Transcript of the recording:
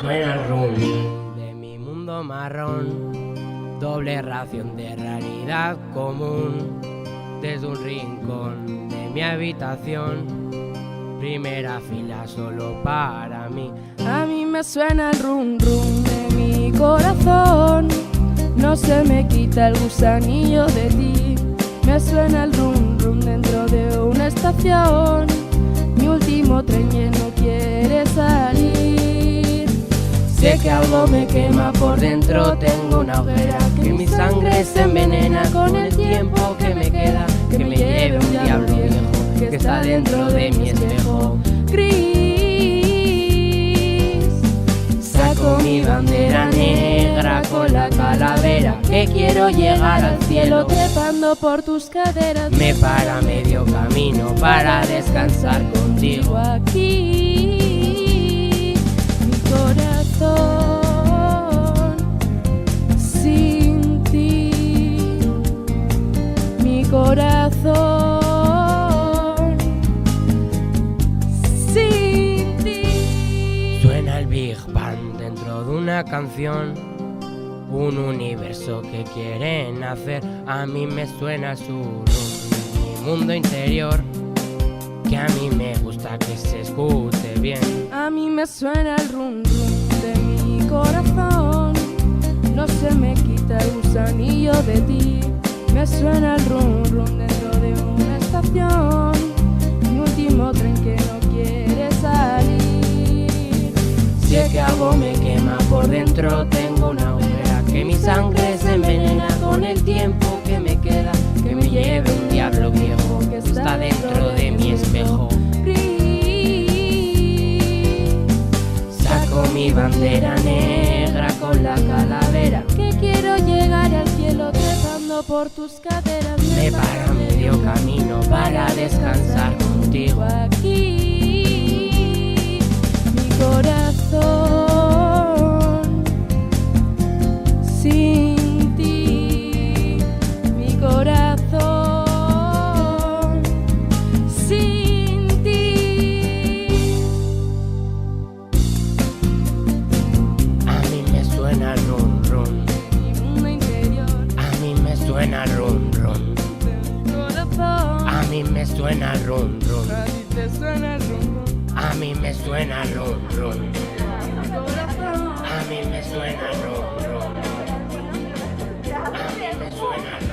Suena el rum de mi mundo marrón, doble ración de realidad común. Desde un rincón de mi habitación, primera fila solo para mí. A mí me suena el rum rum de mi corazón, no se me quita el gusanillo de ti. Me suena el rum rum dentro de una estación, mi último tren ya no quiere salir. Sé que algo me quema por dentro, tengo una hoguera, que mi sangre se envenena con el tiempo que me queda. Que me lleve un diablo viejo que está dentro de mi espejo gris. Saco mi bandera negra con la calavera, que quiero llegar al cielo trepando por tus caderas. Me para medio camino para descansar contigo Aquí mi corazón sin ti, mi corazón sin ti. Suena el Big Bang dentro de una canción, un universo que quieren hacer. A mí me suena su mi mundo interior, que a mí me gusta que se escuche bien. A mí me suena el rum rum de mi corazón, no se me quita el gusanillo de ti. Me suena el rum rum dentro de una estación, mi último tren que no quiere salir. Sé que algo me quema por dentro, tengo una hoguera, que mi sangre se envenena con el tiempo que me queda. Que me lleve un diablo viejo que está dentro de mi espejo gris. Saco mi bandera negra con la calavera, Que quiero llegar al cielo trepando por tus caderas. me para medio camino para descansar contigo. Aquí mi corazón sin ti, mi corazón sin ti. A mí me suena el rum rum, Mi mundo interior, a mí me suena el rum rum, mi corazón. a mí me suena el rum rum, A ti te suena el rum rum, a mí me suena el rum rum, mi corazón. a mí me suena el rum rum, a mí me suena el rum rum.